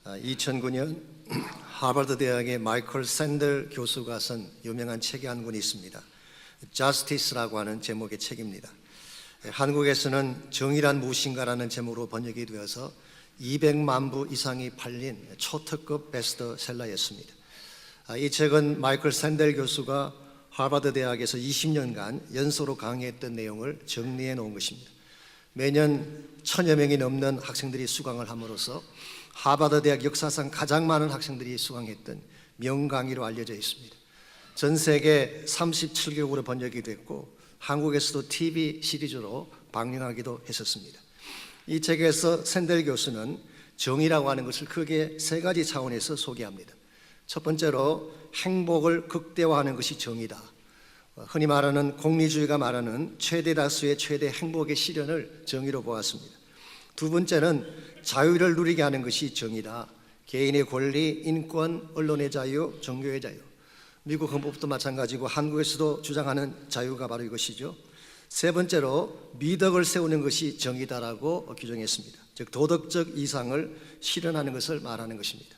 2009년 하버드 대학의 마이클 샌델 교수가 쓴 유명한 책이 한 권이 있습니다. Justice라고 하는 제목의 책입니다. 한국에서는 정의란 무엇인가라는 제목으로 번역이 되어서 200만 부 이상이 팔린 초특급 베스트셀러였습니다. 이 책은 마이클 샌델 교수가 하버드 대학에서 20년간 연소로 강의했던 내용을 정리해 놓은 것입니다. 매년 1000여 명이 넘는 학생들이 수강을 함으로써 하버드 대학 역사상 가장 많은 학생들이 수강했던 명강의로 알려져 있습니다. 전 세계 37개국으로 번역이 됐고 한국에서도 TV 시리즈로 방영하기도 했었습니다. 이 책에서 샌델 교수는 정의라고 하는 것을 크게 세 가지 차원에서 소개합니다. 첫 번째로 행복을 극대화하는 것이 정의다. 흔히 말하는 공리주의가 말하는 최대 다수의 최대 행복의 실현을 정의로 보았습니다. 두 번째는 자유를 누리게 하는 것이 정의다. 개인의 권리, 인권, 언론의 자유, 종교의 자유. 미국 헌법도 마찬가지고 한국에서도 주장하는 자유가 바로 이것이죠. 세 번째로 미덕을 세우는 것이 정의다라고 규정했습니다. 즉 도덕적 이상을 실현하는 것을 말하는 것입니다.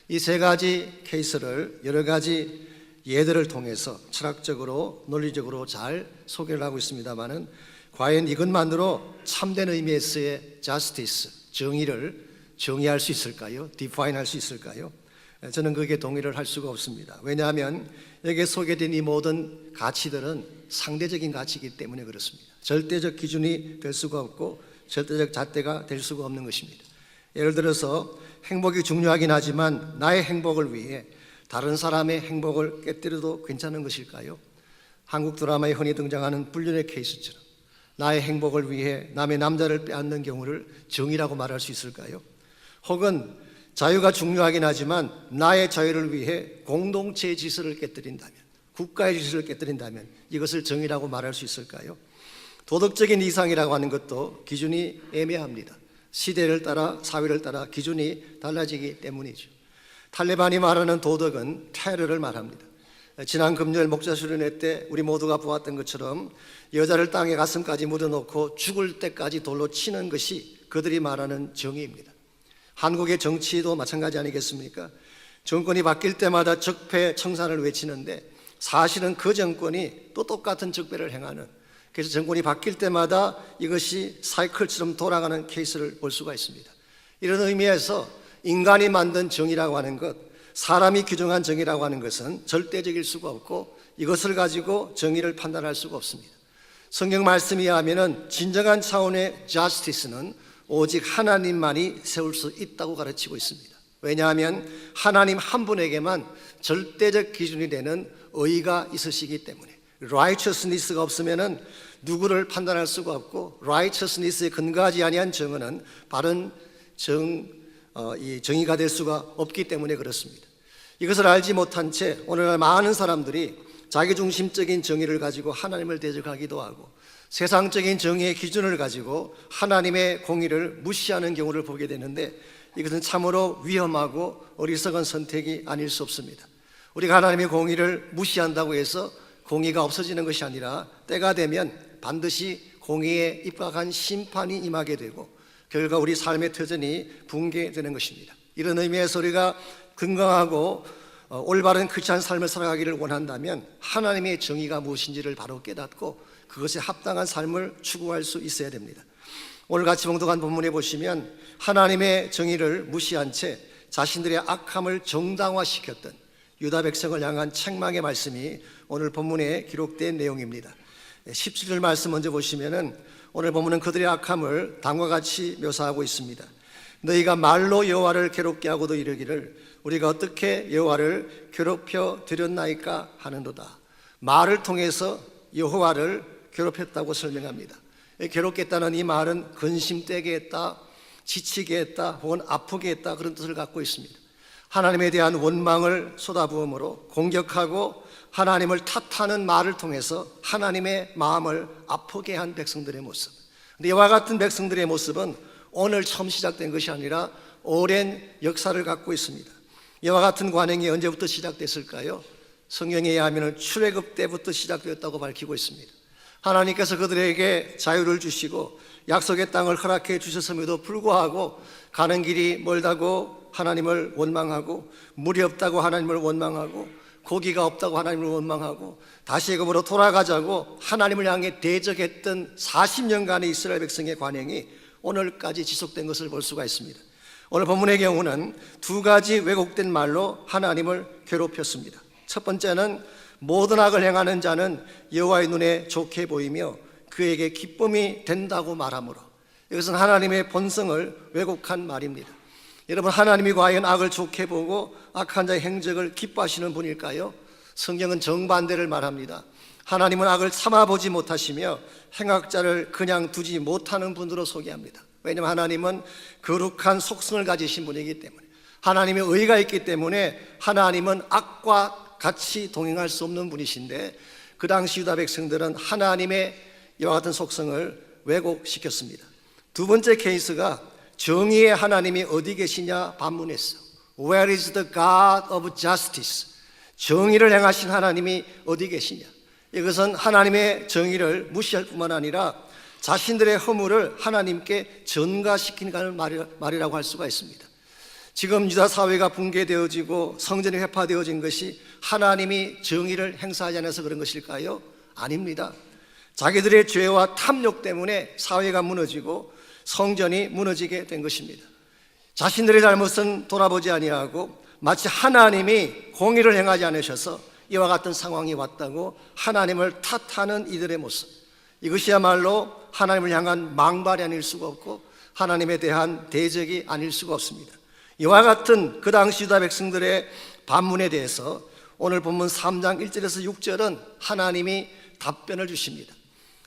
이 세 가지 케이스를 여러 가지 예들을 통해서 철학적으로 논리적으로 잘 소개를 하고 있습니다만은 과연 이것만으로 참된 의미에서의 justice, 정의를 정의할 수 있을까요? define 할 수 있을까요? 저는 그게 동의를 할 수가 없습니다. 왜냐하면 여기에 소개된 이 모든 가치들은 상대적인 가치이기 때문에 그렇습니다. 절대적 기준이 될 수가 없고 절대적 잣대가 될 수가 없는 것입니다. 예를 들어서 행복이 중요하긴 하지만 나의 행복을 위해 다른 사람의 행복을 깨뜨려도 괜찮은 것일까요? 한국 드라마에 흔히 등장하는 불륜의 케이스처럼 나의 행복을 위해 남의 남자를 빼앗는 경우를 정의라고 말할 수 있을까요? 혹은 자유가 중요하긴 하지만 나의 자유를 위해 공동체의 질서를 깨뜨린다면, 국가의 질서를 깨뜨린다면 이것을 정의라고 말할 수 있을까요? 도덕적인 이상이라고 하는 것도 기준이 애매합니다. 시대를 따라 사회를 따라 기준이 달라지기 때문이죠. 탈레반이 말하는 도덕은 테러를 말합니다. 지난 금요일 목자 수련회 때 우리 모두가 보았던 것처럼 여자를 땅에 가슴까지 묻어놓고 죽을 때까지 돌로 치는 것이 그들이 말하는 정의입니다. 한국의 정치도 마찬가지 아니겠습니까? 정권이 바뀔 때마다 적폐 청산을 외치는데 사실은 그 정권이 또 똑같은 적폐를 행하는, 그래서 정권이 바뀔 때마다 이것이 사이클처럼 돌아가는 케이스를 볼 수가 있습니다. 이런 의미에서 인간이 만든 정의라고 하는 것, 사람이 규정한 정의라고 하는 것은 절대적일 수가 없고 이것을 가지고 정의를 판단할 수가 없습니다. 성경 말씀에 의하면 진정한 차원의 justice는 오직 하나님만이 세울 수 있다고 가르치고 있습니다. 왜냐하면 하나님 한 분에게만 절대적 기준이 되는 의가 있으시기 때문에 righteousness가 없으면 누구를 판단할 수가 없고 righteousness에 근거하지 아니한 정의는 바른 정의가 될 수가 없기 때문에 그렇습니다. 이것을 알지 못한 채 오늘날 많은 사람들이 자기중심적인 정의를 가지고 하나님을 대적하기도 하고 세상적인 정의의 기준을 가지고 하나님의 공의를 무시하는 경우를 보게 되는데 이것은 참으로 위험하고 어리석은 선택이 아닐 수 없습니다. 우리가 하나님의 공의를 무시한다고 해서 공의가 없어지는 것이 아니라 때가 되면 반드시 공의에 입각한 심판이 임하게 되고 결과 우리 삶의 터전이 붕괴되는 것입니다. 이런 의미에서 우리가 건강하고 올바른 크리스찬 삶을 살아가기를 원한다면 하나님의 정의가 무엇인지를 바로 깨닫고 그것에 합당한 삶을 추구할 수 있어야 됩니다. 오늘 같이 봉독한 본문에 보시면 하나님의 정의를 무시한 채 자신들의 악함을 정당화시켰던 유다 백성을 향한 책망의 말씀이 오늘 본문에 기록된 내용입니다. 17절 말씀 먼저 보시면은 오늘 본문은 그들의 악함을 다음과 같이 묘사하고 있습니다. 너희가 말로 여호와를 괴롭게 하고도 이르기를 우리가 어떻게 여호와를 괴롭혀 드렸나이까 하는도다. 말을 통해서 여호와를 괴롭혔다고 설명합니다. 괴롭게 했다는 이 말은 근심되게 했다, 지치게 했다, 혹은 아프게 했다 그런 뜻을 갖고 있습니다. 하나님에 대한 원망을 쏟아부음으로 공격하고 하나님을 탓하는 말을 통해서 하나님의 마음을 아프게 한 백성들의 모습. 근데 이와 같은 백성들의 모습은 오늘 처음 시작된 것이 아니라 오랜 역사를 갖고 있습니다. 이와 같은 관행이 언제부터 시작됐을까요? 성경에 의하면 출애굽 때부터 시작되었다고 밝히고 있습니다. 하나님께서 그들에게 자유를 주시고 약속의 땅을 허락해 주셨음에도 불구하고 가는 길이 멀다고 하나님을 원망하고, 물이 없다고 하나님을 원망하고, 고기가 없다고 하나님을 원망하고, 다시 애굽으로 돌아가자고 하나님을 향해 대적했던 40년간의 이스라엘 백성의 관행이 오늘까지 지속된 것을 볼 수가 있습니다. 오늘 본문의 경우는 두 가지 왜곡된 말로 하나님을 괴롭혔습니다. 첫 번째는 모든 악을 행하는 자는 여호와의 눈에 좋게 보이며 그에게 기쁨이 된다고 말하므로, 이것은 하나님의 본성을 왜곡한 말입니다. 여러분, 하나님이 과연 악을 좋게 보고 악한 자의 행적을 기뻐하시는 분일까요? 성경은 정반대를 말합니다. 하나님은 악을 참아보지 못하시며 행악자를 그냥 두지 못하는 분으로 소개합니다. 왜냐하면 하나님은 거룩한 속성을 가지신 분이기 때문에, 하나님의 의가 있기 때문에 하나님은 악과 같이 동행할 수 없는 분이신데, 그 당시 유다 백성들은 하나님의 이와 같은 속성을 왜곡시켰습니다. 두 번째 케이스가 정의의 하나님이 어디 계시냐 반문했어. Where is the God of justice? 정의를 행하신 하나님이 어디 계시냐. 이것은 하나님의 정의를 무시할 뿐만 아니라 자신들의 허물을 하나님께 전가시키는 말이라고 할 수가 있습니다. 지금 유다 사회가 붕괴되어지고 성전이 회파되어진 것이 하나님이 정의를 행사하지 않아서 그런 것일까요? 아닙니다. 자기들의 죄와 탐욕 때문에 사회가 무너지고 성전이 무너지게 된 것입니다. 자신들의 잘못은 돌아보지 아니하고 마치 하나님이 공의를 행하지 않으셔서 이와 같은 상황이 왔다고 하나님을 탓하는 이들의 모습, 이것이야말로 하나님을 향한 망발이 아닐 수가 없고 하나님에 대한 대적이 아닐 수가 없습니다. 이와 같은 그 당시 유다 백성들의 반문에 대해서 오늘 본문 3장 1절에서 6절은 하나님이 답변을 주십니다.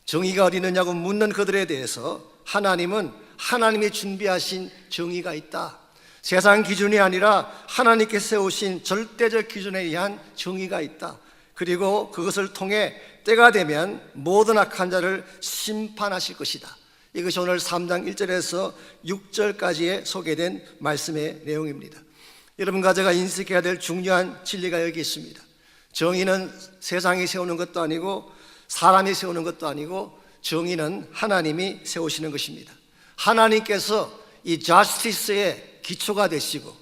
정의가 어디 있느냐고 묻는 그들에 대해서 하나님은 하나님이 준비하신 정의가 있다. 세상 기준이 아니라 하나님께 세우신 절대적 기준에 의한 정의가 있다. 그리고 그것을 통해 때가 되면 모든 악한 자를 심판하실 것이다. 이것이 오늘 3장 1절에서 6절까지에 소개된 말씀의 내용입니다. 여러분과 제가 인식해야 될 중요한 진리가 여기 있습니다. 정의는 세상이 세우는 것도 아니고 사람이 세우는 것도 아니고 정의는 하나님이 세우시는 것입니다. 하나님께서 이 자스티스의 기초가 되시고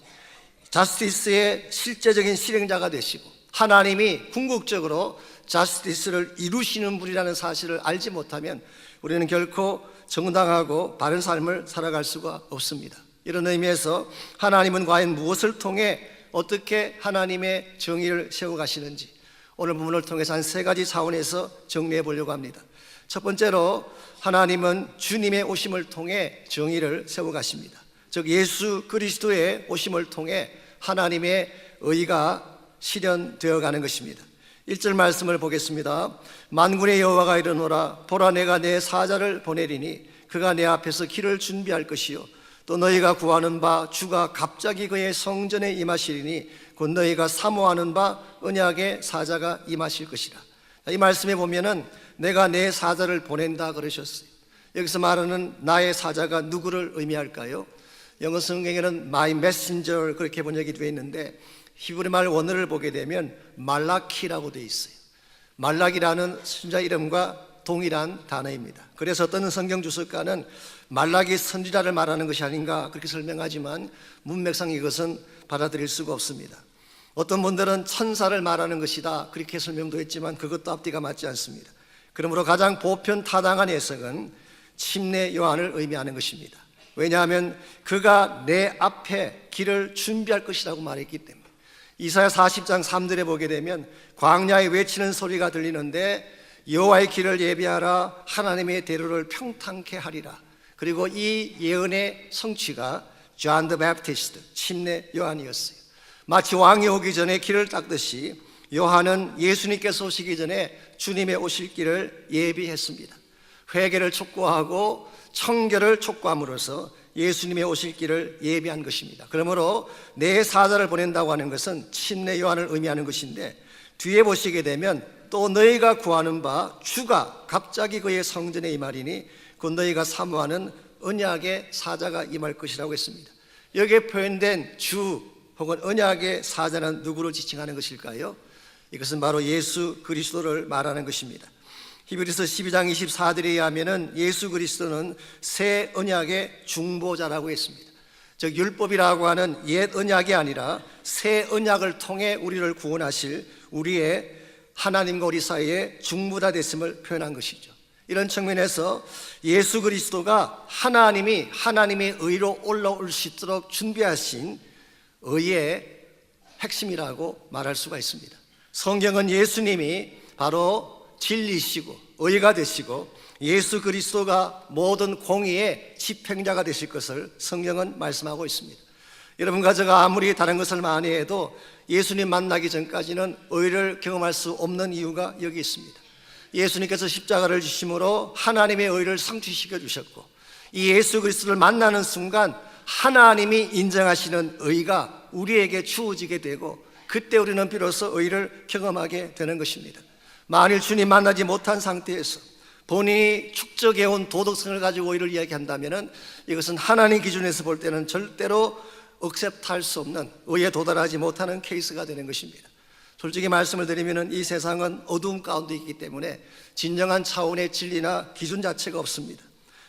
자스티스의 실제적인 실행자가 되시고 하나님이 궁극적으로 자스티스를 이루시는 분이라는 사실을 알지 못하면 우리는 결코 정당하고 바른 삶을 살아갈 수가 없습니다. 이런 의미에서 하나님은 과연 무엇을 통해 어떻게 하나님의 정의를 세워가시는지 오늘 부분을 통해서 한 세 가지 차원에서 정리해 보려고 합니다. 첫 번째로 하나님은 주님의 오심을 통해 정의를 세워가십니다. 즉 예수 그리스도의 오심을 통해 하나님의 의가 실현되어 가는 것입니다. 1절 말씀을 보겠습니다. 만군의 여호와가 이르노라 보라 내가 내 사자를 보내리니 그가 내 앞에서 길을 준비할 것이요 또 너희가 구하는 바 주가 갑자기 그의 성전에 임하시리니 곧 너희가 사모하는 바 언약의 사자가 임하실 것이라. 이 말씀에 보면은 내가 내 사자를 보낸다 그러셨어요. 여기서 말하는 나의 사자가 누구를 의미할까요? 영어 성경에는 my messenger 그렇게 번역이 되어 있는데 히브리 말 원어를 보게 되면 말라키라고 되어 있어요. 말라기라는 선지자 이름과 동일한 단어입니다. 그래서 어떤 성경 주석가는 말라기 선지자를 말하는 것이 아닌가 그렇게 설명하지만 문맥상 이것은 받아들일 수가 없습니다. 어떤 분들은 천사를 말하는 것이다 그렇게 설명도 했지만 그것도 앞뒤가 맞지 않습니다. 그러므로 가장 보편 타당한 해석은 침례 요한을 의미하는 것입니다. 왜냐하면 그가 내 앞에 길을 준비할 것이라고 말했기 때문에. 이사야 40장 3절에 보게 되면 광야에 외치는 소리가 들리는데 여호와의 길을 예비하라 하나님의 대로를 평탄케 하리라. 그리고 이 예언의 성취가 John the Baptist 침례 요한이었어요. 마치 왕이 오기 전에 길을 닦듯이 요한은 예수님께서 오시기 전에 주님의 오실 길을 예비했습니다. 회개를 촉구하고 청결을 촉구함으로써 예수님의 오실 길을 예비한 것입니다. 그러므로 내 사자를 보낸다고 하는 것은 침례 요한을 의미하는 것인데 뒤에 보시게 되면 또 너희가 구하는 바 주가 갑자기 그의 성전에 임하리니 곧 너희가 사모하는 언약의 사자가 임할 것이라고 했습니다. 여기에 표현된 주 혹은 언약의 사자는 누구를 지칭하는 것일까요? 이것은 바로 예수 그리스도를 말하는 것입니다. 히브리서 12장 24절에 의하면 예수 그리스도는 새 언약의 중보자라고 했습니다. 즉 율법이라고 하는 옛 언약이 아니라 새 언약을 통해 우리를 구원하실 우리의 하나님과 우리 사이에 중보자 됐음을 표현한 것이죠. 이런 측면에서 예수 그리스도가 하나님이 하나님의 의로 올라올 수 있도록 준비하신 의의 핵심이라고 말할 수가 있습니다. 성경은 예수님이 바로 진리시고 의가 되시고 예수 그리스도가 모든 공의의 집행자가 되실 것을 성경은 말씀하고 있습니다. 여러분과 제가 아무리 다른 것을 많이 해도 예수님 만나기 전까지는 의를 경험할 수 없는 이유가 여기 있습니다. 예수님께서 십자가를 지심으로 하나님의 의를 성취시켜 주셨고, 이 예수 그리스도를 만나는 순간 하나님이 인정하시는 의가 우리에게 주어지게 되고, 그때 우리는 비로소 의를 경험하게 되는 것입니다. 만일 주님 만나지 못한 상태에서 본인이 축적해온 도덕성을 가지고 의를 이야기한다면 이것은 하나님 기준에서 볼 때는 절대로 억셉트할 수 없는, 의에 도달하지 못하는 케이스가 되는 것입니다. 솔직히 말씀을 드리면 이 세상은 어두움 가운데 있기 때문에 진정한 차원의 진리나 기준 자체가 없습니다.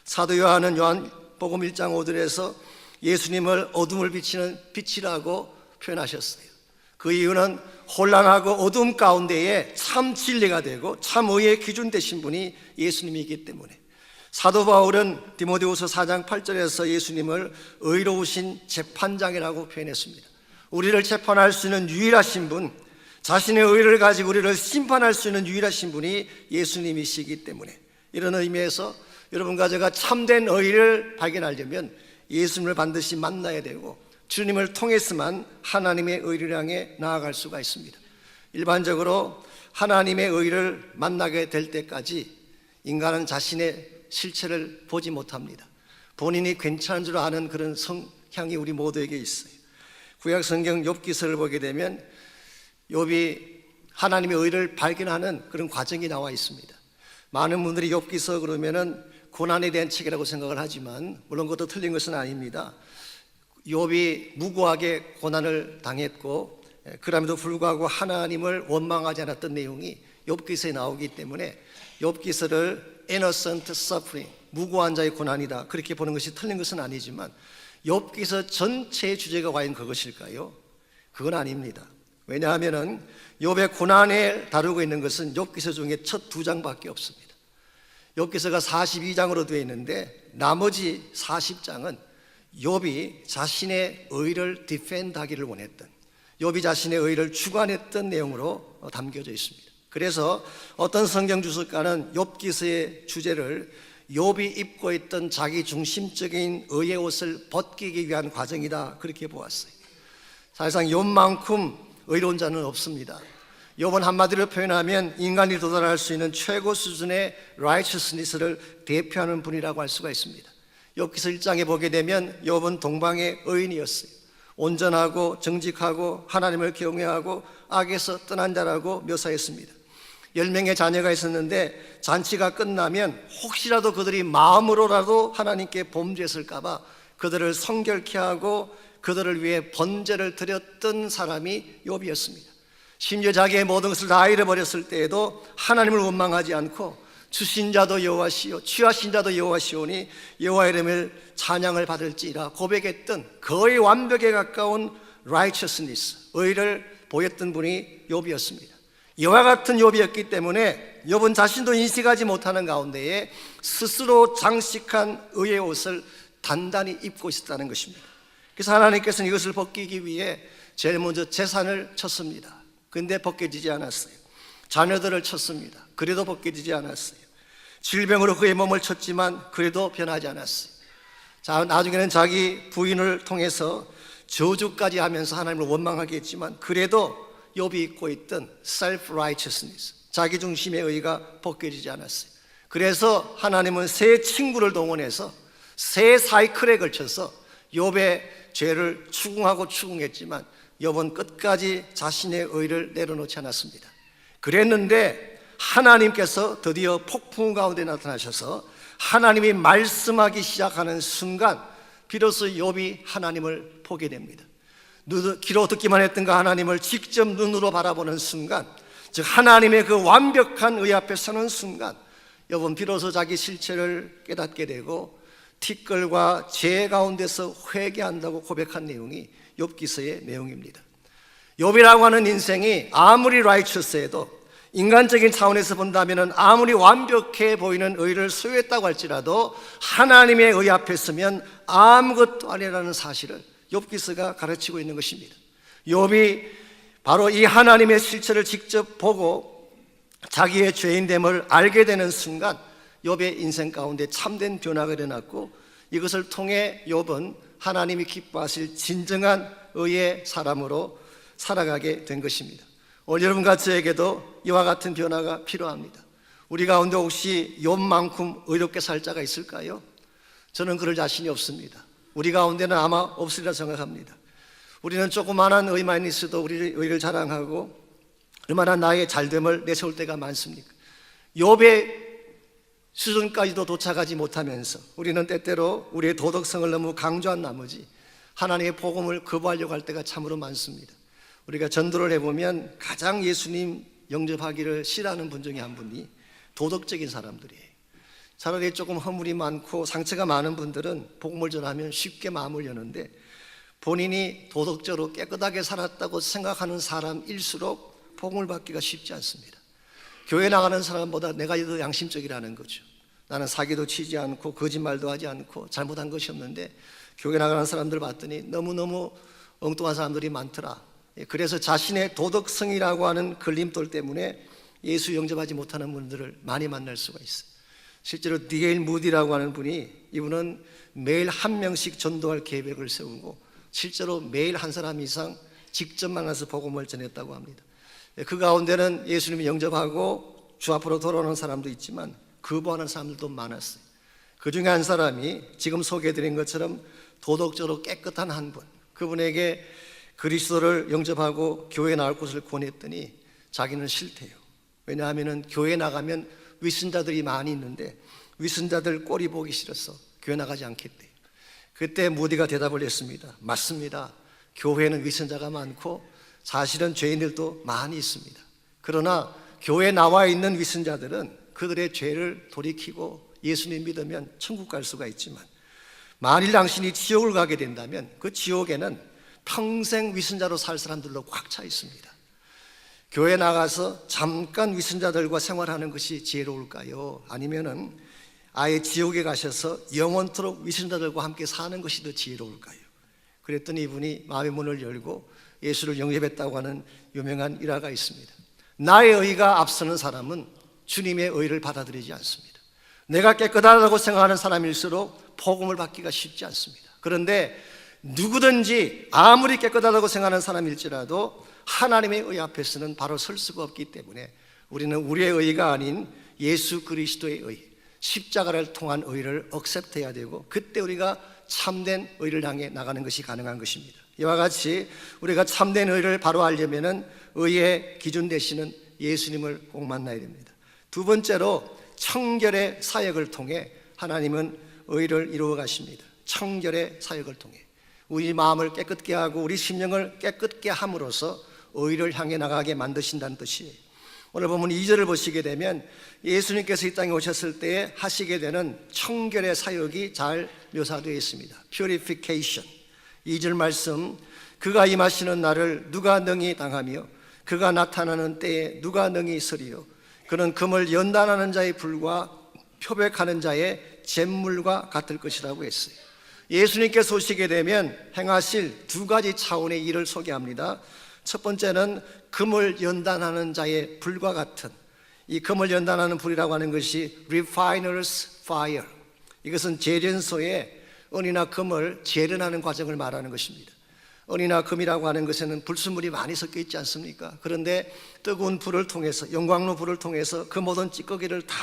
사도 요한은 요한복음 1장 5절에서 예수님을 어둠을 비치는 빛이라고 표현하셨어요. 그 이유는 혼란하고 어둠 가운데에 참 진리가 되고 참 의의 기준 되신 분이 예수님이기 때문에, 사도 바울은 디모데후서 4장 8절에서 예수님을 의로우신 재판장이라고 표현했습니다. 우리를 재판할 수 있는 유일하신 분, 자신의 의를 가지고 우리를 심판할 수 있는 유일하신 분이 예수님이시기 때문에, 이런 의미에서 여러분과 제가 참된 의를 발견하려면 예수님을 반드시 만나야 되고 주님을 통해서만 하나님의 의를 향해 나아갈 수가 있습니다. 일반적으로 하나님의 의를 만나게 될 때까지 인간은 자신의 실체를 보지 못합니다. 본인이 괜찮은 줄 아는 그런 성향이 우리 모두에게 있어요. 구약 성경 욥기서를 보게 되면 욥이 하나님의 의를 발견하는 그런 과정이 나와 있습니다. 많은 분들이 욥기서 그러면은 고난에 대한 책이라고 생각을 하지만 물론 그것도 틀린 것은 아닙니다. 욥이 무고하게 고난을 당했고 그럼에도 불구하고 하나님을 원망하지 않았던 내용이 욥기서에 나오기 때문에 욥기서를 innocent suffering, 무고한 자의 고난이다, 그렇게 보는 것이 틀린 것은 아니지만 욥기서 전체의 주제가 과연 그것일까요? 그건 아닙니다. 왜냐하면 욥의 고난을 다루고 있는 것은 욥기서 중에 첫 2장밖에 없습니다. 욥기서가 42장으로 되어 있는데 나머지 40장은 욥이 자신의 의를 디펜드하기를 원했던, 욥이 자신의 의를 주관했던 내용으로 담겨져 있습니다. 그래서 어떤 성경 주석가는 욥기서의 주제를 욥이 입고 있던 자기 중심적인 의의 옷을 벗기기 위한 과정이다, 그렇게 보았어요. 사실상 욥만큼 의로운 자는 없습니다. 욥은 한마디로 표현하면 인간이 도달할 수 있는 최고 수준의 righteousness를 대표하는 분이라고 할 수가 있습니다. 욥기서 1장에 보게 되면 욥은 동방의 의인이었어요. 온전하고 정직하고 하나님을 경외하고 악에서 떠난 자라고 묘사했습니다. 10명의 자녀가 있었는데 잔치가 끝나면 혹시라도 그들이 마음으로라도 하나님께 범죄했을까 봐 그들을 성결케 하고 그들을 위해 번제를 드렸던 사람이 욥이었습니다. 심지어 자기의 모든 것을 다 잃어버렸을 때에도 하나님을 원망하지 않고 주신 자도 여호와시요 취하신 자도 여호와시오니 여호와 이름을 찬양을 받을지라 고백했던 거의 완벽에 가까운 righteousness, 의를 보였던 분이 욥이었습니다. 이와 같은 욥이었기 때문에 욥은 자신도 인식하지 못하는 가운데에 스스로 장식한 의의 옷을 단단히 입고 있었다는 것입니다. 그래서 하나님께서는 이것을 벗기기 위해 제일 먼저 재산을 쳤습니다. 근데 벗겨지지 않았어요. 자녀들을 쳤습니다. 그래도 벗겨지지 않았어요. 질병으로 그의 몸을 쳤지만 그래도 변하지 않았어요. 자, 나중에는 자기 부인을 통해서 저주까지 하면서 하나님을 원망하게 했지만 그래도 욥이 입고 있던 self-righteousness, 자기 중심의 의가 벗겨지지 않았어요. 그래서 하나님은 세 친구를 동원해서 세 사이클에 걸쳐서 욥의 죄를 추궁하고 추궁했지만 욥은 끝까지 자신의 의를 내려놓지 않았습니다. 그랬는데 하나님께서 드디어 폭풍 가운데 나타나셔서 하나님이 말씀하기 시작하는 순간 비로소 욥이 하나님을 보게 됩니다. 귀로 듣기만 했던 그 하나님을 직접 눈으로 바라보는 순간, 즉 하나님의 그 완벽한 의 앞에 서는 순간 욥은 비로소 자기 실체를 깨닫게 되고 티끌과 죄 가운데서 회개한다고 고백한 내용이 욥기서의 내용입니다. 욥이라고 하는 인생이 아무리 라이처스해도 인간적인 차원에서 본다면 아무리 완벽해 보이는 의를 소유했다고 할지라도 하나님의 의 앞에 서면 아무것도 아니라는 사실을 욥기서가 가르치고 있는 것입니다. 욥이 바로 이 하나님의 실체를 직접 보고 자기의 죄인됨을 알게 되는 순간 욥의 인생 가운데 참된 변화가 일어났고, 이것을 통해 욥은 하나님이 기뻐하실 진정한 의의 사람으로 살아가게 된 것입니다. 오늘 여러분과 저에게도 이와 같은 변화가 필요합니다. 우리 가운데 혹시 욥만큼 의롭게 살 자가 있을까요? 저는 그럴 자신이 없습니다. 우리 가운데는 아마 없으리라 생각합니다. 우리는 조그마한 의만 있어도 우리 의를 자랑하고 얼마나 나의 잘됨을 내세울 때가 많습니까? 욥의 수준까지도 도착하지 못하면서 우리는 때때로 우리의 도덕성을 너무 강조한 나머지 하나님의 복음을 거부하려고 할 때가 참으로 많습니다. 우리가 전도를 해보면 가장 예수님 영접하기를 싫어하는 분 중에 한 분이 도덕적인 사람들이에요. 차라리 조금 허물이 많고 상처가 많은 분들은 복음을 전하면 쉽게 마음을 여는데, 본인이 도덕적으로 깨끗하게 살았다고 생각하는 사람일수록 복음을 받기가 쉽지 않습니다. 교회 나가는 사람보다 내가 더 양심적이라는 거죠. 나는 사기도 치지 않고 거짓말도 하지 않고 잘못한 것이 없는데 교회 나가는 사람들 봤더니 너무너무 엉뚱한 사람들이 많더라. 그래서 자신의 도덕성이라고 하는 걸림돌 때문에 예수 영접하지 못하는 분들을 많이 만날 수가 있어요. 실제로 D.L. 무디라고 하는 분이, 이분은 매일 한 명씩 전도할 계획을 세우고 실제로 매일 한 사람 이상 직접 만나서 복음을 전했다고 합니다. 그 가운데는 예수님을 영접하고 주 앞으로 돌아오는 사람도 있지만 거부하는 사람들도 많았어요. 그 중에 한 사람이 지금 소개해드린 것처럼 도덕적으로 깨끗한 한 분, 그분에게 그리스도를 영접하고 교회에 나올 것을 권했더니 자기는 싫대요. 왜냐하면 교회에 나가면 위선자들이 많이 있는데 위선자들 꼴이 보기 싫어서 교회 나가지 않겠대요. 그때 무디가 대답을 했습니다. 맞습니다. 교회는 위선자가 많고 사실은 죄인들도 많이 있습니다. 그러나 교회에 나와 있는 위선자들은 그들의 죄를 돌이키고 예수님 믿으면 천국 갈 수가 있지만, 만일 당신이 지옥을 가게 된다면 그 지옥에는 평생 위선자로 살 사람들로 꽉 차 있습니다. 교회 나가서 잠깐 위선자들과 생활하는 것이 지혜로울까요? 아니면은 아예 지옥에 가셔서 영원토록 위선자들과 함께 사는 것이 더 지혜로울까요? 그랬더니 이분이 마음의 문을 열고 예수를 영접했다고 하는 유명한 일화가 있습니다. 나의 의가 앞서는 사람은 주님의 의를 받아들이지 않습니다. 내가 깨끗하다고 생각하는 사람일수록 복음을 받기가 쉽지 않습니다. 그런데 누구든지 아무리 깨끗하다고 생각하는 사람일지라도 하나님의 의 앞에서는 바로 설 수가 없기 때문에 우리는 우리의 의가 아닌 예수 그리스도의 의, 십자가를 통한 의를 억셉트해야 되고, 그때 우리가 참된 의를 향해 나가는 것이 가능한 것입니다. 이와 같이 우리가 참된 의를 바로 알려면은 의의 기준 되시는 예수님을 꼭 만나야 됩니다. 두 번째로 청결의 사역을 통해 하나님은 의를 이루어 가십니다. 청결의 사역을 통해 우리 마음을 깨끗게 하고 우리 심령을 깨끗게 함으로써 의를 향해 나가게 만드신다는 뜻이에요. 오늘 보면 2절을 보시게 되면 예수님께서 이 땅에 오셨을 때 하시게 되는 청결의 사역이 잘 묘사되어 있습니다. Purification. 2절 말씀, 그가 임하시는 날을 누가 능히 당하며 그가 나타나는 때에 누가 능히 서리요. 그는 금을 연단하는 자의 불과 표백하는 자의 잿물과 같을 것이라고 했어요. 예수님께서 오시게 되면 행하실 두 가지 차원의 일을 소개합니다. 첫 번째는 금을 연단하는 자의 불과 같은, 이 금을 연단하는 불이라고 하는 것이 refiner's fire, 이것은 재련소에 은이나 금을 재련하는 과정을 말하는 것입니다. 은이나 금이라고 하는 것에는 불순물이 많이 섞여 있지 않습니까? 그런데 뜨거운 불을 통해서, 영광로 불을 통해서 그 모든 찌꺼기를 다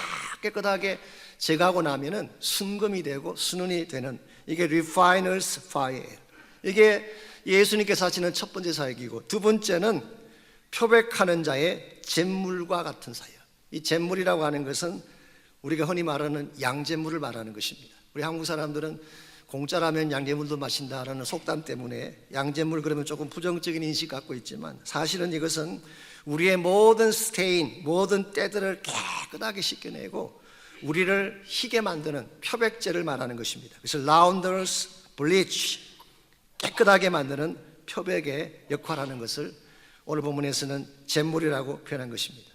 깨끗하게 제거하고 나면은 순금이 되고 순은이 되는, 이게 refiner's fire. 이게 예수님께서 하시는 첫 번째 사역이고, 두 번째는 표백하는 자의 잿물과 같은 사역. 이 잿물이라고 하는 것은 우리가 흔히 말하는 양잿물을 말하는 것입니다. 우리 한국 사람들은 공짜라면 양잿물도 마신다라는 속담 때문에 양잿물 그러면 조금 부정적인 인식 갖고 있지만, 사실은 이것은 우리의 모든 스테인, 모든 때들을 깨끗하게 씻겨내고 우리를 희게 만드는 표백제를 말하는 것입니다. 그래서 launderers bleach, 깨끗하게 만드는 표백의 역할하는 것을 오늘 본문에서는 잿물이라고 표현한 것입니다.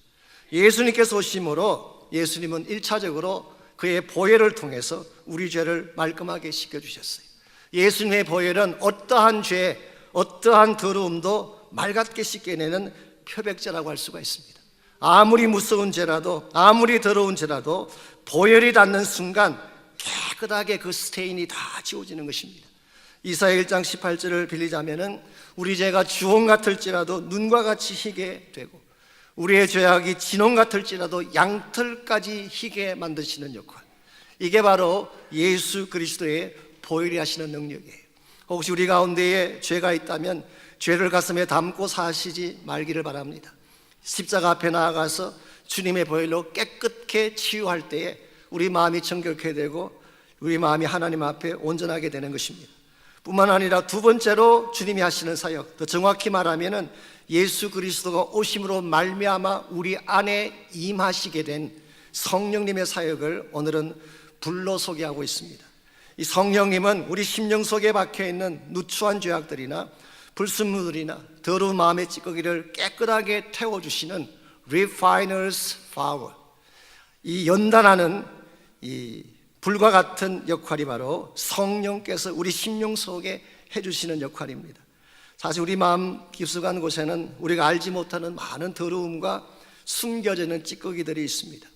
예수님께서 오심으로 예수님은 1차적으로 그의 보혈을 통해서 우리 죄를 말끔하게 씻겨주셨어요. 예수님의 보혈은 어떠한 죄, 어떠한 더러움도 맑게 씻겨내는 표백제라고 할 수가 있습니다. 아무리 무서운 죄라도, 아무리 더러운 죄라도 보혈이 닿는 순간 깨끗하게 그 스테인이 다 지워지는 것입니다. 이사야 1장 18절을 빌리자면은 우리 죄가 주홍 같을지라도 눈과 같이 희게 되고 우리의 죄악이 진홍 같을지라도 양털까지 희게 만드시는 역할, 이게 바로 예수 그리스도의 보혈이 하시는 능력이에요. 혹시 우리 가운데에 죄가 있다면 죄를 가슴에 담고 사시지 말기를 바랍니다. 십자가 앞에 나아가서 주님의 보혈로 깨끗게 치유할 때에 우리 마음이 정결케 되고 우리 마음이 하나님 앞에 온전하게 되는 것입니다. 뿐만 아니라 두 번째로 주님이 하시는 사역, 더 정확히 말하면은 예수 그리스도가 오심으로 말미암아 우리 안에 임하시게 된 성령님의 사역을 오늘은 불로 소개하고 있습니다. 이 성령님은 우리 심령 속에 박혀있는 누추한 죄악들이나 불순물들이나 더러운 마음의 찌꺼기를 깨끗하게 태워주시는 Refiner's Power, 이 연단하는 이 불과 같은 역할이 바로 성령께서 우리 심령 속에 해주시는 역할입니다. 사실 우리 마음 깊숙한 곳에는 우리가 알지 못하는 많은 더러움과 숨겨져 있는 찌꺼기들이 있습니다.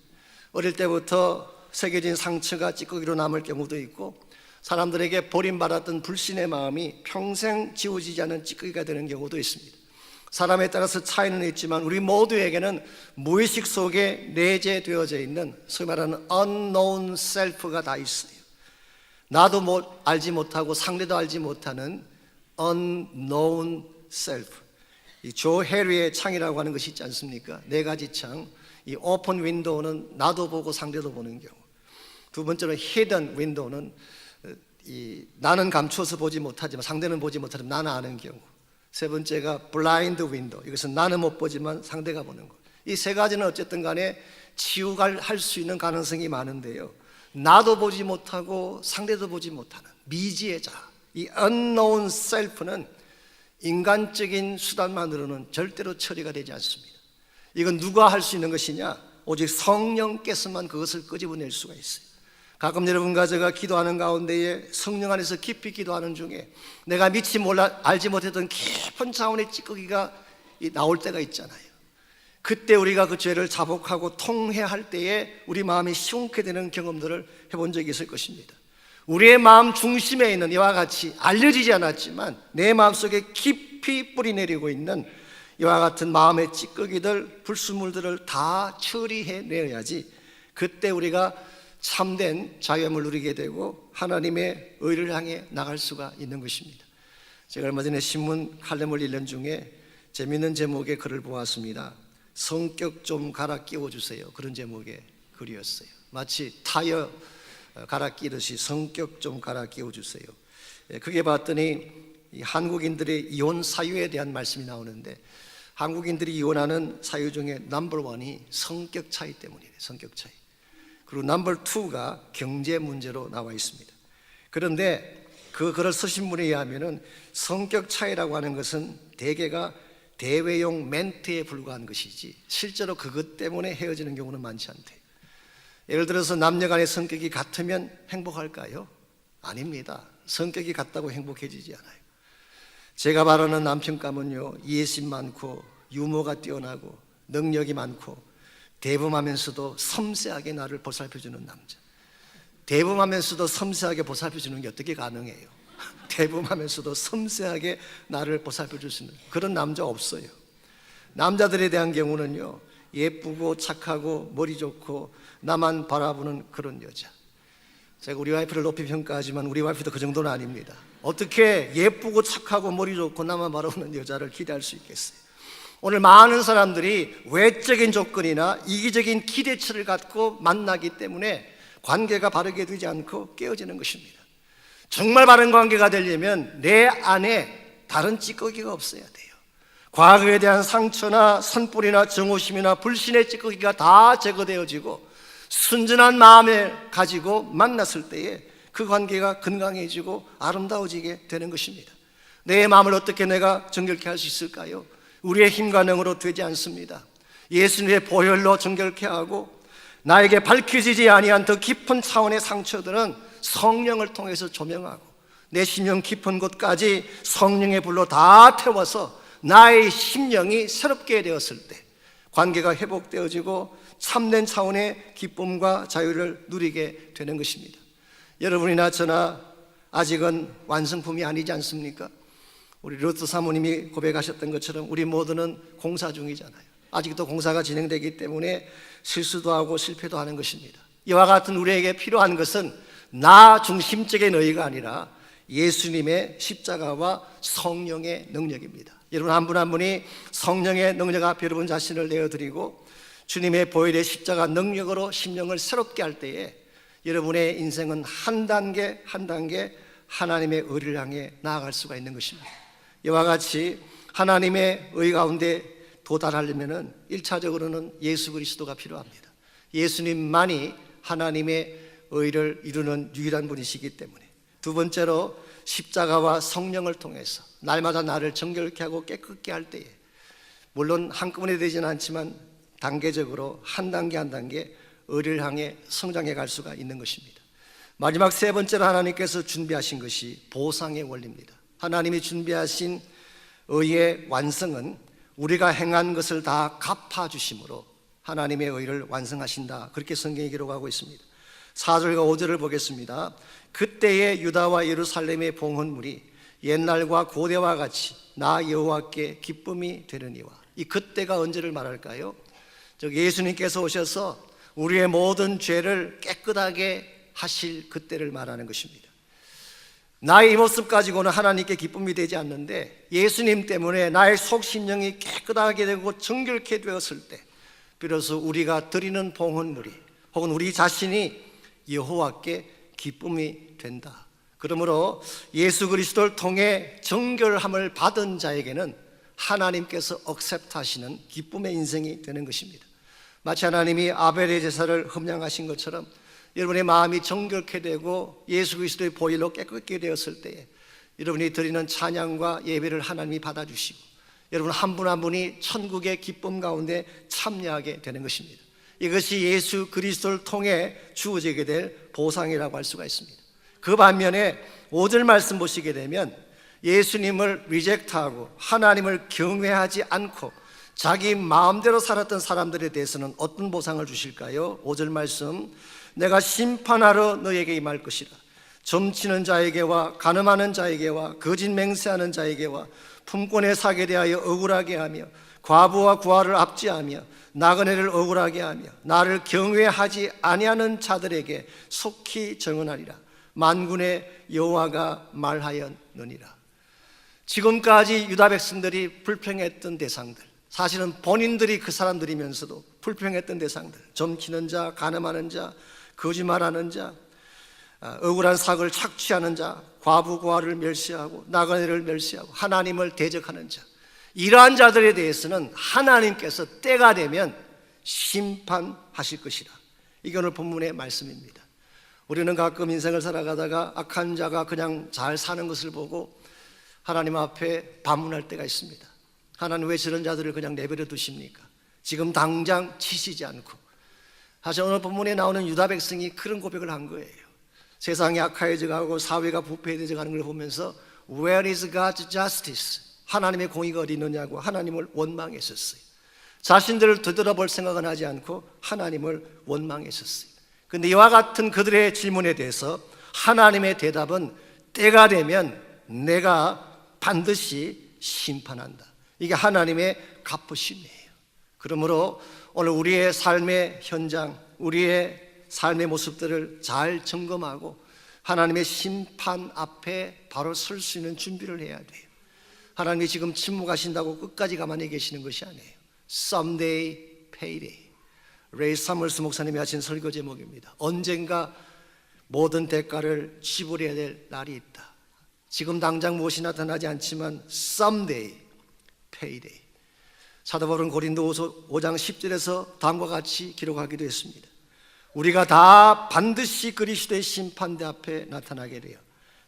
어릴 때부터 새겨진 상처가 찌꺼기로 남을 경우도 있고, 사람들에게 버림받았던 불신의 마음이 평생 지워지지 않은 찌꺼기가 되는 경우도 있습니다. 사람에 따라서 차이는 있지만 우리 모두에게는 무의식 속에 내재되어져 있는 소위 말하는 unknown self가 다 있어요. 나도 알지 못하고 상대도 알지 못하는 unknown self. 이 조 해리의 창이라고 하는 것이 있지 않습니까? 네 가지 창. 이 오픈 윈도우는 나도 보고 상대도 보는 경우, 두 번째로 hidden window는 나는 감추어서 보지 못하지만 상대는 보지 못하지만 나는 아는 경우, 세 번째가 블라인드 윈도우, 이것은 나는 못 보지만 상대가 보는 것. 이 세 가지는 어쨌든 간에 치유할 수 있는 가능성이 많은데요, 나도 보지 못하고 상대도 보지 못하는 미지의 자, 이 unknown self는 인간적인 수단만으로는 절대로 처리가 되지 않습니다. 이건 누가 할 수 있는 것이냐? 오직 성령께서만 그것을 끄집어낼 수가 있어요. 가끔 여러분과 제가 기도하는 가운데에 성령 안에서 깊이 기도하는 중에 내가 미처 알지 못했던 깊은 차원의 찌꺼기가 나올 때가 있잖아요. 그때 우리가 그 죄를 자복하고 통회할 때에 우리 마음이 시원케 되는 경험들을 해본 적이 있을 것입니다. 우리의 마음 중심에 있는 이와 같이 알려지지 않았지만 내 마음속에 깊이 뿌리내리고 있는 이와 같은 마음의 찌꺼기들, 불순물들을 다 처리해내야지 그때 우리가 참된 자유함을 누리게 되고 하나님의 의를 향해 나갈 수가 있는 것입니다. 제가 얼마 전에 신문 칼럼을 읽는 중에 재미있는 제목의 글을 보았습니다. 성격 좀 갈아 끼워주세요. 그런 제목의 글이었어요. 마치 타이어 갈아 끼듯이 성격 좀 갈아 끼워주세요. 그게 봤더니 한국인들의 이혼 사유에 대한 말씀이 나오는데, 한국인들이 이혼하는 사유 중에 넘버 원이 성격 차이 때문이에요. 성격 차이. 그리고 넘버 투가 경제 문제로 나와 있습니다. 그런데 그 글을 쓰신 분에 의하면 성격 차이라고 하는 것은 대개가 대외용 멘트에 불과한 것이지 실제로 그것 때문에 헤어지는 경우는 많지 않대요. 예를 들어서 남녀 간의 성격이 같으면 행복할까요? 아닙니다. 성격이 같다고 행복해지지 않아요. 제가 바라는 남편감은요, 이해심 많고 유머가 뛰어나고 능력이 많고 대범하면서도 섬세하게 나를 보살펴주는 남자. 대범하면서도 섬세하게 보살펴주는 게 어떻게 가능해요? 대범하면서도 섬세하게 나를 보살펴줄 수 있는 그런 남자 없어요. 남자들에 대한 경우는요, 예쁘고 착하고 머리 좋고 나만 바라보는 그런 여자. 제가 우리 와이프를 높이 평가하지만 우리 와이프도 그 정도는 아닙니다. 어떻게 예쁘고 착하고 머리 좋고 나만 바라보는 여자를 기대할 수 있겠어요? 오늘 많은 사람들이 외적인 조건이나 이기적인 기대치를 갖고 만나기 때문에 관계가 바르게 되지 않고 깨어지는 것입니다. 정말 바른 관계가 되려면 내 안에 다른 찌꺼기가 없어야 돼요. 과거에 대한 상처나 선불이나 정오심이나 불신의 찌꺼기가 다 제거되어지고 순전한 마음을 가지고 만났을 때에 그 관계가 건강해지고 아름다워지게 되는 것입니다. 내 마음을 어떻게 내가 정결케 할 수 있을까요? 우리의 힘과 능으로 되지 않습니다. 예수님의 보혈로 정결케 하고 나에게 밝혀지지 아니한 더 깊은 차원의 상처들은 성령을 통해서 조명하고 내 심령 깊은 곳까지 성령의 불로 다 태워서 나의 심령이 새롭게 되었을 때 관계가 회복되어지고 참된 차원의 기쁨과 자유를 누리게 되는 것입니다. 여러분이나 저나 아직은 완성품이 아니지 않습니까? 우리 루트 사모님이 고백하셨던 것처럼 우리 모두는 공사 중이잖아요. 아직도 공사가 진행되기 때문에 실수도 하고 실패도 하는 것입니다. 이와 같은 우리에게 필요한 것은 나 중심적인 의의가 아니라 예수님의 십자가와 성령의 능력입니다. 여러분 한 분 한 분이 성령의 능력 앞에 여러분 자신을 내어드리고 주님의 보혈의 십자가 능력으로 심령을 새롭게 할 때에 여러분의 인생은 한 단계 한 단계 하나님의 의를 향해 나아갈 수가 있는 것입니다. 이와 같이 하나님의 의 가운데 도달하려면 1차적으로는 예수 그리스도가 필요합니다. 예수님만이 하나님의 의를 이루는 유일한 분이시기 때문에. 두 번째로 십자가와 성령을 통해서 날마다 나를 정결케 하고 깨끗게 할 때에 물론 한꺼번에 되지는 않지만 단계적으로 한 단계 한 단계 의를 향해 성장해 갈 수가 있는 것입니다. 마지막 세 번째로 하나님께서 준비하신 것이 보상의 원리입니다. 하나님이 준비하신 의의 완성은 우리가 행한 것을 다 갚아주심으로 하나님의 의를 완성하신다, 그렇게 성경이 기록하고 있습니다. 4절과 5절을 보겠습니다. 그때의 유다와 예루살렘의 봉헌물이 옛날과 고대와 같이 나 여호와께 기쁨이 되느니와. 이 그때가 언제를 말할까요? 즉 예수님께서 오셔서 우리의 모든 죄를 깨끗하게 하실 그때를 말하는 것입니다. 나의 이 모습 가지고는 하나님께 기쁨이 되지 않는데 예수님 때문에 나의 속심령이 깨끗하게 되고 정결케 되었을 때 비로소 우리가 드리는 봉헌물이 혹은 우리 자신이 여호와께 기쁨이 된다. 그러므로 예수 그리스도를 통해 정결함을 받은 자에게는 하나님께서 억셉트하시는 기쁨의 인생이 되는 것입니다. 마치 하나님이 아벨의 제사를 흠양하신 것처럼 여러분의 마음이 정결케 되고 예수 그리스도의 보혈로 깨끗게 되었을 때에 여러분이 드리는 찬양과 예배를 하나님이 받아주시고 여러분 한 분 한 분이 천국의 기쁨 가운데 참여하게 되는 것입니다. 이것이 예수 그리스도를 통해 주어지게 될 보상이라고 할 수가 있습니다. 그 반면에 5절 말씀 보시게 되면 예수님을 리젝트하고 하나님을 경외하지 않고 자기 마음대로 살았던 사람들에 대해서는 어떤 보상을 주실까요? 5절 말씀, 내가 심판하러 너에게 임할 것이라. 점치는 자에게와 간음하는 자에게와 거짓 맹세하는 자에게와 품권에 사게 대하여 억울하게 하며 과부와 구하를 압제하며 나그네를 억울하게 하며 나를 경외하지 아니하는 자들에게 속히 정언하리라. 만군의 여호와가 말하였느니라. 지금까지 유다 백성들이 불평했던 대상들, 사실은 본인들이 그 사람들이면서도 불평했던 대상들, 점치는 자, 간음하는 자, 거짓말하는 자, 억울한 사고를 착취하는 자, 과부 고아를 멸시하고 나그네를 멸시하고 하나님을 대적하는 자, 이러한 자들에 대해서는 하나님께서 때가 되면 심판하실 것이라. 이게 오늘 본문의 말씀입니다. 우리는 가끔 인생을 살아가다가 악한 자가 그냥 잘 사는 것을 보고 하나님 앞에 반문할 때가 있습니다. 하나님 왜 저런 자들을 그냥 내버려 두십니까? 지금 당장 치시지 않고. 사실 오늘 본문에 나오는 유다 백성이 그런 고백을 한 거예요. 세상이 악화해져가고 사회가 부패해져가는 걸 보면서 Where is God's justice? 하나님의 공의가 어디 있느냐고 하나님을 원망했었어요. 자신들을 되돌아볼 생각은 하지 않고 하나님을 원망했었어요. 그런데 이와 같은 그들의 질문에 대해서 하나님의 대답은 때가 되면 내가 반드시 심판한다. 이게 하나님의 갚으심이에요. 그러므로 오늘 우리의 삶의 현장, 우리의 삶의 모습들을 잘 점검하고 하나님의 심판 앞에 바로 설 수 있는 준비를 해야 돼요. 하나님이 지금 침묵하신다고 끝까지 가만히 계시는 것이 아니에요. Someday payday. 레이 사무엘스 목사님이 하신 설교 제목입니다. 언젠가 모든 대가를 지불해야 될 날이 있다. 지금 당장 무엇이 나타나지 않지만 Someday payday. 사도 바울은 고린도후서 5장 10절에서 다음과 같이 기록하기도 했습니다. 우리가 다 반드시 그리스도의 심판대 앞에 나타나게 되어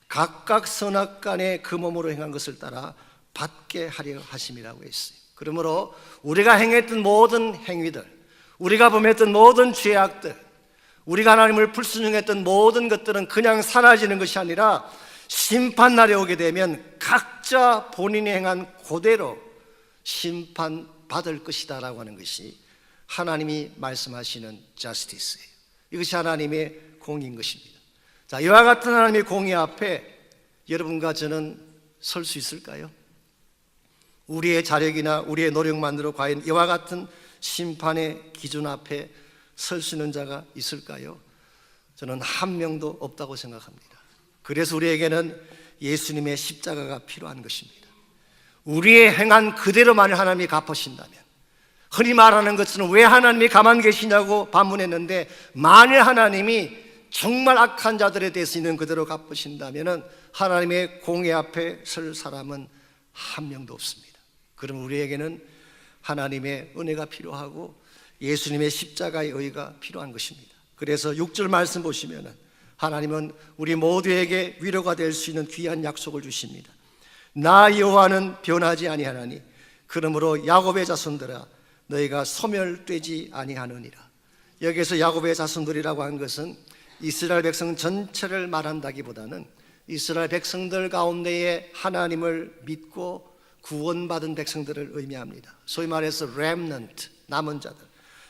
각각 선악간에 그 몸으로 행한 것을 따라 받게 하려 하심이라고 했어요. 그러므로 우리가 행했던 모든 행위들, 우리가 범했던 모든 죄악들, 우리가 하나님을 불순종했던 모든 것들은 그냥 사라지는 것이 아니라 심판날에 오게 되면 각자 본인이 행한 그대로 심판받을 것이다 라고 하는 것이 하나님이 말씀하시는 justice예요. 이것이 하나님의 공의인 것입니다. 자, 이와 같은 하나님의 공의 앞에 여러분과 저는 설 수 있을까요? 우리의 자력이나 우리의 노력만으로 과연 이와 같은 심판의 기준 앞에 설 수 있는 자가 있을까요? 저는 한 명도 없다고 생각합니다. 그래서 우리에게는 예수님의 십자가가 필요한 것입니다. 우리의 행한 그대로 만일 하나님이 갚으신다면, 흔히 말하는 것은 왜 하나님이 가만 계시냐고 반문했는데, 만일 하나님이 정말 악한 자들에 대해서 있는 그대로 갚으신다면 하나님의 공의 앞에 설 사람은 한 명도 없습니다. 그럼 우리에게는 하나님의 은혜가 필요하고 예수님의 십자가의 의가 필요한 것입니다. 그래서 6절 말씀 보시면 하나님은 우리 모두에게 위로가 될 수 있는 귀한 약속을 주십니다. 나 여호와는 변하지 아니하나니 그러므로 야곱의 자손들아 너희가 소멸되지 아니하느니라. 여기서 야곱의 자손들이라고 한 것은 이스라엘 백성 전체를 말한다기보다는 이스라엘 백성들 가운데에 하나님을 믿고 구원받은 백성들을 의미합니다. 소위 말해서 remnant, 남은 자들,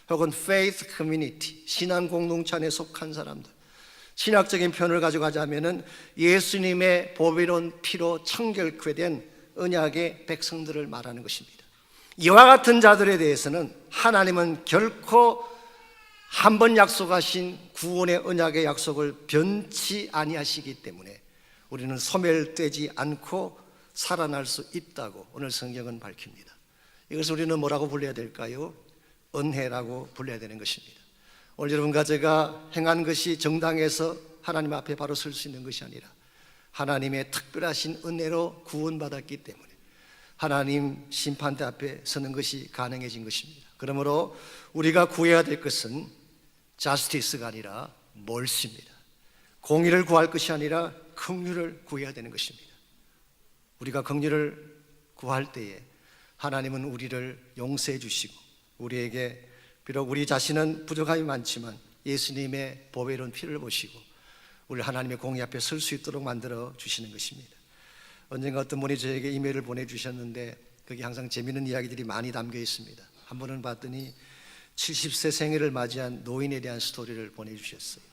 혹은 faith community, 신앙 공동체 안에 속한 사람들. 신학적인 표현을 가지고 가자면은 예수님의 보배로운 피로 청결케 된 언약의 백성들을 말하는 것입니다. 이와 같은 자들에 대해서는 하나님은 결코 한 번 약속하신 구원의 언약의 약속을 변치 아니하시기 때문에 우리는 소멸되지 않고 살아날 수 있다고 오늘 성경은 밝힙니다. 이것을 우리는 뭐라고 불러야 될까요? 은혜라고 불러야 되는 것입니다. 오늘 여러분과 제가 행한 것이 정당해서 하나님 앞에 바로 설 수 있는 것이 아니라 하나님의 특별하신 은혜로 구원받았기 때문에 하나님 심판대 앞에 서는 것이 가능해진 것입니다. 그러므로 우리가 구해야 될 것은 justice가 아니라 mercy입니다. 공의를 구할 것이 아니라 긍휼을 구해야 되는 것입니다. 우리가 긍휼을 구할 때에 하나님은 우리를 용서해 주시고 우리에게 비록 우리 자신은 부족함이 많지만 예수님의 보배로운 피를 보시고 우리 하나님의 공의 앞에 설 수 있도록 만들어 주시는 것입니다. 언젠가 어떤 분이 저에게 이메일을 보내주셨는데 거기 항상 재미있는 이야기들이 많이 담겨 있습니다. 한 번은 봤더니 70세 생일을 맞이한 노인에 대한 스토리를 보내주셨어요.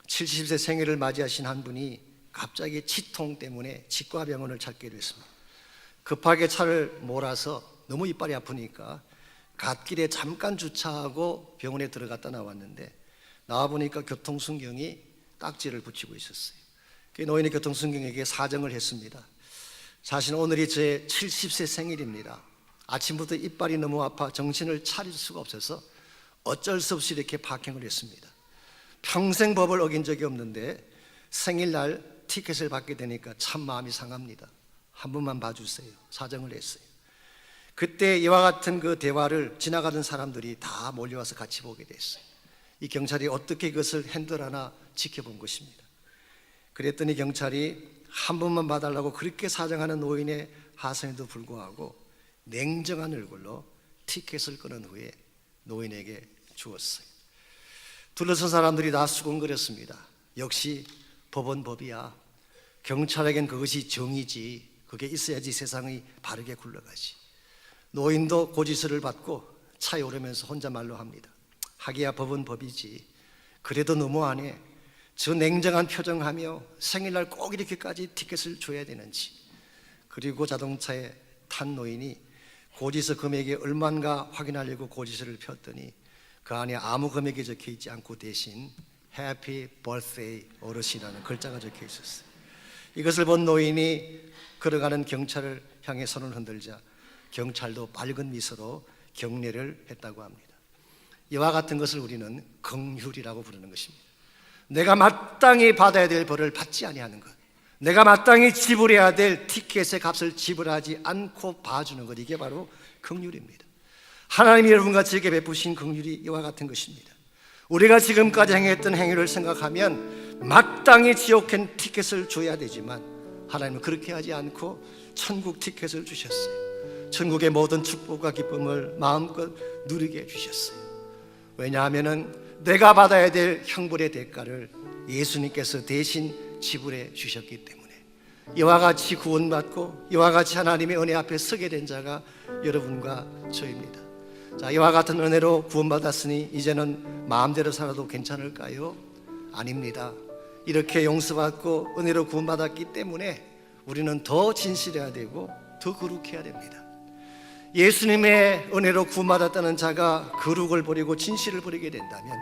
70세 생일을 맞이하신 한 분이 갑자기 치통 때문에 치과병원을 찾게 됐습니다. 급하게 차를 몰아서 너무 이빨이 아프니까 갓길에 잠깐 주차하고 병원에 들어갔다 나왔는데 나와보니까 교통순경이 딱지를 붙이고 있었어요. 그 노인이 교통순경에게 사정을 했습니다. 자신 오늘이 제 70세 생일입니다. 아침부터 이빨이 너무 아파 정신을 차릴 수가 없어서 어쩔 수 없이 이렇게 파킹을 했습니다. 평생 법을 어긴 적이 없는데 생일날 티켓을 받게 되니까 참 마음이 상합니다. 한 번만 봐주세요. 사정을 했어요. 그때 이와 같은 그 대화를 지나가던 사람들이 다 몰려와서 같이 보게 됐어요. 이 경찰이 어떻게 그것을 핸들하나 지켜본 것입니다. 그랬더니 경찰이 한 번만 봐달라고 그렇게 사정하는 노인의 하소연에도 불구하고 냉정한 얼굴로 티켓을 끊은 후에 노인에게 주었어요. 둘러선 사람들이 다 수군거렸습니다. 역시 법은 법이야. 경찰에겐 그것이 정의지. 그게 있어야지 세상이 바르게 굴러가지. 노인도 고지서를 받고 차에 오르면서 혼자 말로 합니다. 하기야 법은 법이지. 그래도 너무하네. 저 냉정한 표정하며 생일날 꼭 이렇게까지 티켓을 줘야 되는지. 그리고 자동차에 탄 노인이 고지서 금액이 얼마인가 확인하려고 고지서를 폈더니 그 안에 아무 금액이 적혀 있지 않고 대신 Happy Birthday 어르신이라는 글자가 적혀 있었어요. 이것을 본 노인이 걸어가는 경찰을 향해 손을 흔들자 경찰도 밝은 미소로 격려를 했다고 합니다. 이와 같은 것을 우리는 긍휼이라고 부르는 것입니다. 내가 마땅히 받아야 될 벌을 받지 아니하는 것, 내가 마땅히 지불해야 될 티켓의 값을 지불하지 않고 봐주는 것, 이게 바로 긍휼입니다. 하나님이 여러분과 저에게 베푸신 긍휼이 이와 같은 것입니다. 우리가 지금까지 행했던 행위를 생각하면 마땅히 지옥행 티켓을 줘야 되지만 하나님은 그렇게 하지 않고 천국 티켓을 주셨어요. 천국의 모든 축복과 기쁨을 마음껏 누리게 해주셨어요. 왜냐하면 내가 받아야 될 형벌의 대가를 예수님께서 대신 지불해 주셨기 때문에 이와 같이 구원받고 이와 같이 하나님의 은혜 앞에 서게 된 자가 여러분과 저입니다. 자, 이와 같은 은혜로 구원받았으니 이제는 마음대로 살아도 괜찮을까요? 아닙니다. 이렇게 용서받고 은혜로 구원받았기 때문에 우리는 더 진실해야 되고 더 거룩해야 됩니다. 예수님의 은혜로 구원받았다는 자가 거룩을 버리고 진실을 버리게 된다면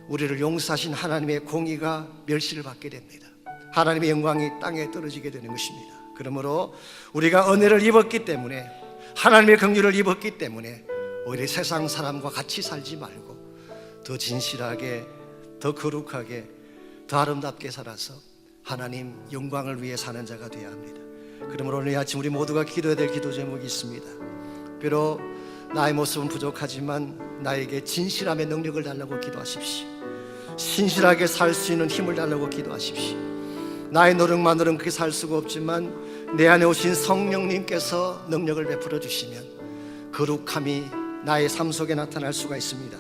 우리를 용서하신 하나님의 공의가 멸시를 받게 됩니다. 하나님의 영광이 땅에 떨어지게 되는 것입니다. 그러므로 우리가 은혜를 입었기 때문에 하나님의 긍휼을 입었기 때문에 오히려 세상 사람과 같이 살지 말고 더 진실하게, 더 거룩하게, 더 아름답게 살아서 하나님 영광을 위해 사는 자가 되어야 합니다. 그러므로 오늘 아침 우리 모두가 기도해야 될 기도 제목이 있습니다. 비록 나의 모습은 부족하지만 나에게 진실함의 능력을 달라고 기도하십시오. 신실하게 살 수 있는 힘을 달라고 기도하십시오. 나의 노력만으로는 그렇게 살 수가 없지만 내 안에 오신 성령님께서 능력을 베풀어 주시면 거룩함이 나의 삶 속에 나타날 수가 있습니다.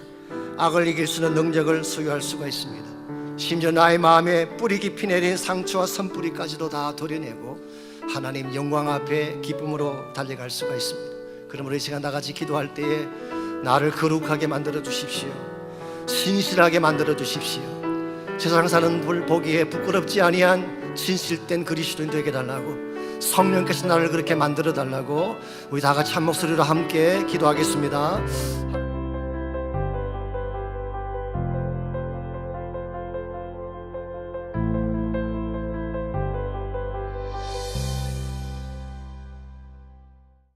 악을 이길 수 있는 능력을 소유할 수가 있습니다. 심지어 나의 마음에 뿌리 깊이 내린 상처와 선뿌리까지도 다 도려내고 하나님 영광 앞에 기쁨으로 달려갈 수가 있습니다. 그러므로 이 시간 나같이 기도할 때에 나를 거룩하게 만들어 주십시오. 신실하게 만들어 주십시오. 세상 사는 분 보기에 부끄럽지 아니한 진실된 그리스도인 되게 달라고, 성령께서 나를 그렇게 만들어 달라고 우리 다 같이 한 목소리로 함께 기도하겠습니다.